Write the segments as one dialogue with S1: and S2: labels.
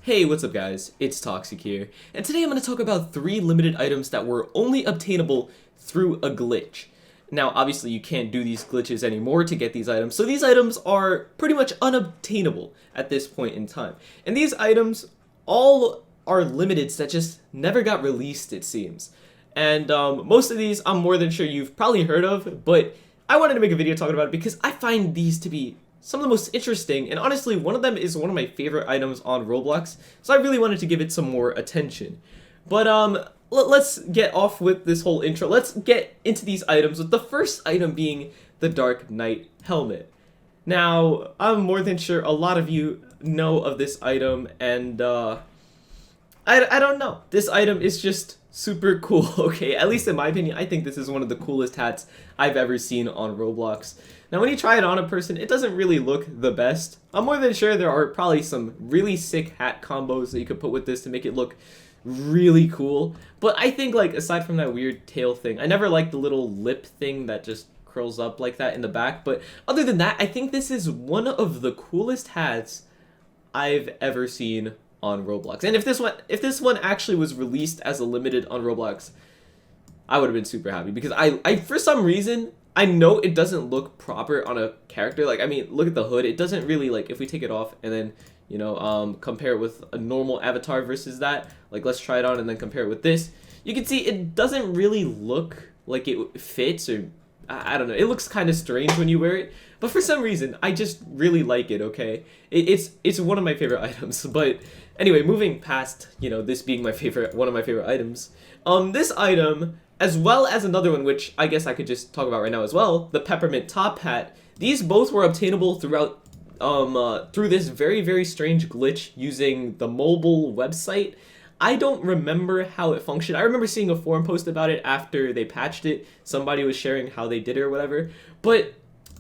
S1: Hey, what's up guys? It's Toxic here, and today I'm going to talk about 3 limited items that were only obtainable through a glitch. Now, obviously you can't do these glitches anymore to get these items, so these items are pretty much unobtainable at this point in time. And these items all are limiteds that just never got released, it seems. And most of these I'm more than sure you've probably heard of, but I wanted to make a video talking about it because I find these to be some of the most interesting, and honestly, one of them is one of my favorite items on Roblox, so I really wanted to give it some more attention. But let's get off with this whole intro. Let's get into these items, with the first item being the Dark Knight helmet. Now, I'm more than sure a lot of you know of this item, and I don't know. This item is just super cool, okay? At least in my opinion, I think this is one of the coolest hats I've ever seen on Roblox. Now, when you try it on a person, it doesn't really look the best. I'm more than sure there are probably some really sick hat combos that you could put with this to make it look really cool. But I think, like, aside from that weird tail thing, I never liked the little lip thing that just curls up like that in the back. But other than that, I think this is one of the coolest hats I've ever seen on Roblox. And if this one actually was released as a limited on Roblox, I would have been super happy, because I for some reason, I know it doesn't look proper on a character. Like, I mean, look at the hood. It doesn't really, like, if we take it off and then, you know, compare it with a normal avatar versus that, like, let's try it on and then compare it with this, you can see it doesn't really look like it fits, or I don't know. It looks kind of strange when you wear it, but for some reason, I just really like it, okay? It's one of my favorite items. But anyway, moving past, you know, this being one of my favorite items, this item, as well as another one, which I guess I could just talk about right now as well, the peppermint top hat. These both were obtainable throughout, through this very, very strange glitch using the mobile website. I don't remember how it functioned. I remember seeing a forum post about it after they patched it. Somebody was sharing how they did it or whatever. But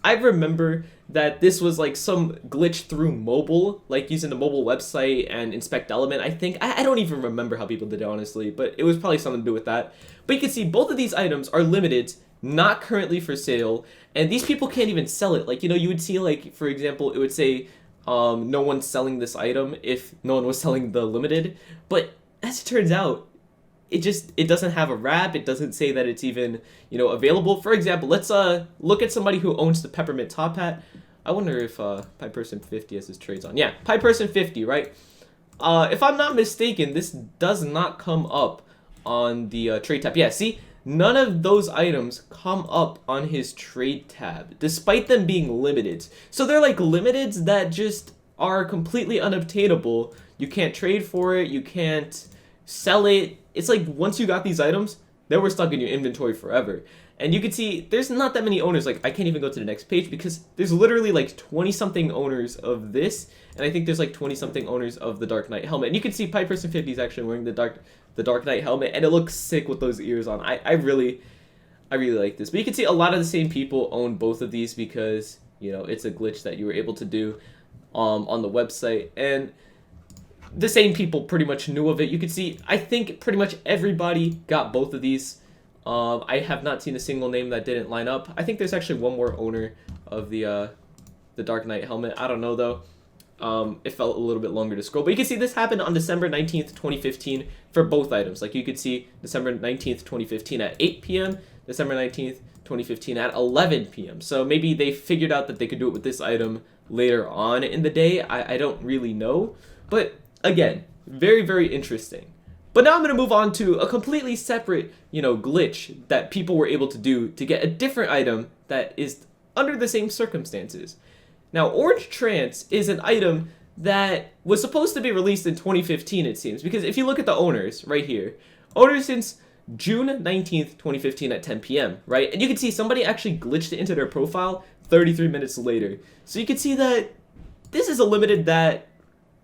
S1: I remember that this was like some glitch through mobile, like using the mobile website and inspect element, I think. I don't even remember how people did it, honestly, but it was probably something to do with that. But you can see both of these items are limited, not currently for sale, and these people can't even sell it. Like, you know, you would see, like, for example, it would say no one's selling this item if no one was selling the limited. But as it turns out, it doesn't have a wrap. It doesn't say that it's even, you know, available. For example, let's look at somebody who owns the peppermint top hat. I wonder if PyPerson50 has his trades on. Yeah, PyPerson50, right? If I'm not mistaken, this does not come up on the trade tab. Yeah, see, none of those items come up on his trade tab, despite them being limited. So they're like limiteds that just are completely unobtainable. You can't trade for it. You can't sell it. It's like once you got these items, they were stuck in your inventory forever. And you can see there's not that many owners. Like, I can't even go to the next page because there's literally like 20 something owners of this, and I think there's like 20 something owners of the Dark Knight helmet. And you can see PyPerson50 is actually wearing the Dark Knight helmet, and it looks sick with those ears on. I really like this. But you can see a lot of the same people own both of these because, you know, it's a glitch that you were able to do on the website, and the same people pretty much knew of it. You can see, I think pretty much everybody got both of these. I have not seen a single name that didn't line up. I think there's actually one more owner of the Dark Knight helmet. I don't know though. It felt a little bit longer to scroll, but you can see this happened on December 19th, 2015 for both items. Like, you could see December 19th, 2015 at 8 p.m., December 19th, 2015 at 11 p.m. So maybe they figured out that they could do it with this item later on in the day. I don't really know, but again, very, very interesting. But now I'm going to move on to a completely separate, you know, glitch that people were able to do to get a different item that is under the same circumstances. Now, Orange Trance is an item that was supposed to be released in 2015, it seems, because if you look at the owners right here, owners since June 19th, 2015 at 10 p.m., right? And you can see somebody actually glitched it into their profile 33 minutes later. So you can see that this is a limited that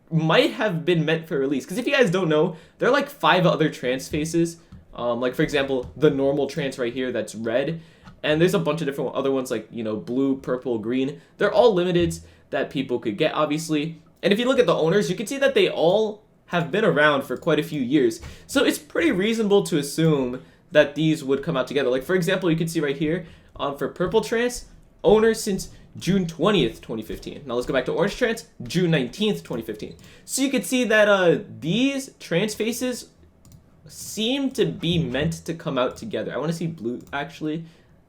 S1: might have been meant for release, because if you guys don't know, there are like 5 other trance faces, like for example the normal trance right here that's red, and there's a bunch of different other ones like, you know, blue, purple, green. They're all limiteds that people could get, obviously. And if you look at the owners, you can see that they all have been around for quite a few years, so it's pretty reasonable to assume that these would come out together. Like, for example, you can see right here, for purple trance, owner since June 20th, 2015. Now let's go back to orange trance, June 19th, 2015. So you can see that these trance faces seem to be meant to come out together. I want to see blue actually.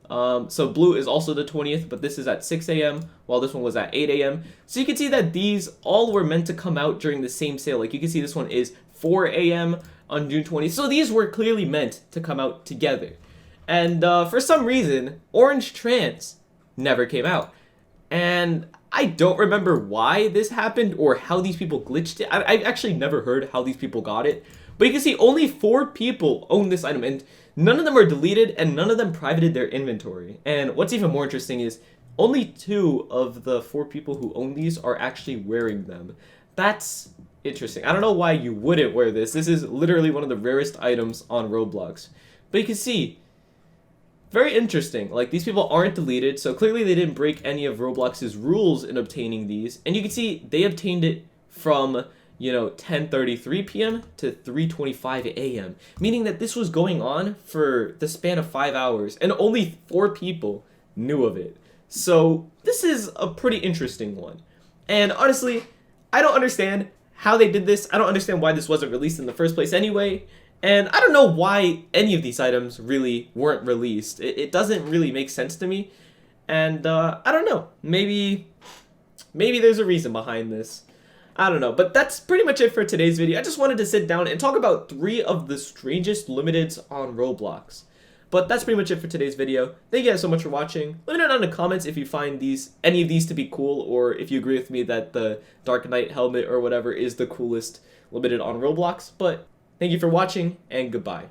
S1: So blue is also the 20th, but this is at 6 a.m. while this one was at 8 a.m. So you can see that these all were meant to come out during the same sale. Like you can see this one is 4 a.m. on June 20th. So these were clearly meant to come out together. And for some reason, Orange Trance never came out. And I don't remember why this happened or how these people glitched it. I've actually never heard how these people got it. But you can see only 4 people own this item, and none of them are deleted, and none of them privated their inventory. And what's even more interesting is only 2 of the 4 people who own these are actually wearing them. That's interesting. I don't know why you wouldn't wear this. This is literally one of the rarest items on Roblox. But you can see, very interesting. Like, these people aren't deleted, so clearly they didn't break any of Roblox's rules in obtaining these. And you can see they obtained it from, 10:33 p.m. to 3:25 a.m. Meaning that this was going on for the span of 5 hours, and only 4 people knew of it. So this is a pretty interesting one. And honestly, I don't understand how they did this. I don't understand why this wasn't released in the first place anyway. And I don't know why any of these items really weren't released. It doesn't really make sense to me. And I don't know. Maybe there's a reason behind this. I don't know. But that's pretty much it for today's video. I just wanted to sit down and talk about 3 of the strangest limiteds on Roblox. But that's pretty much it for today's video. Thank you guys so much for watching. Let me know down in the comments if you find any of these to be cool, or if you agree with me that the Dark Knight helmet or whatever is the coolest limited on Roblox. But thank you for watching, and goodbye.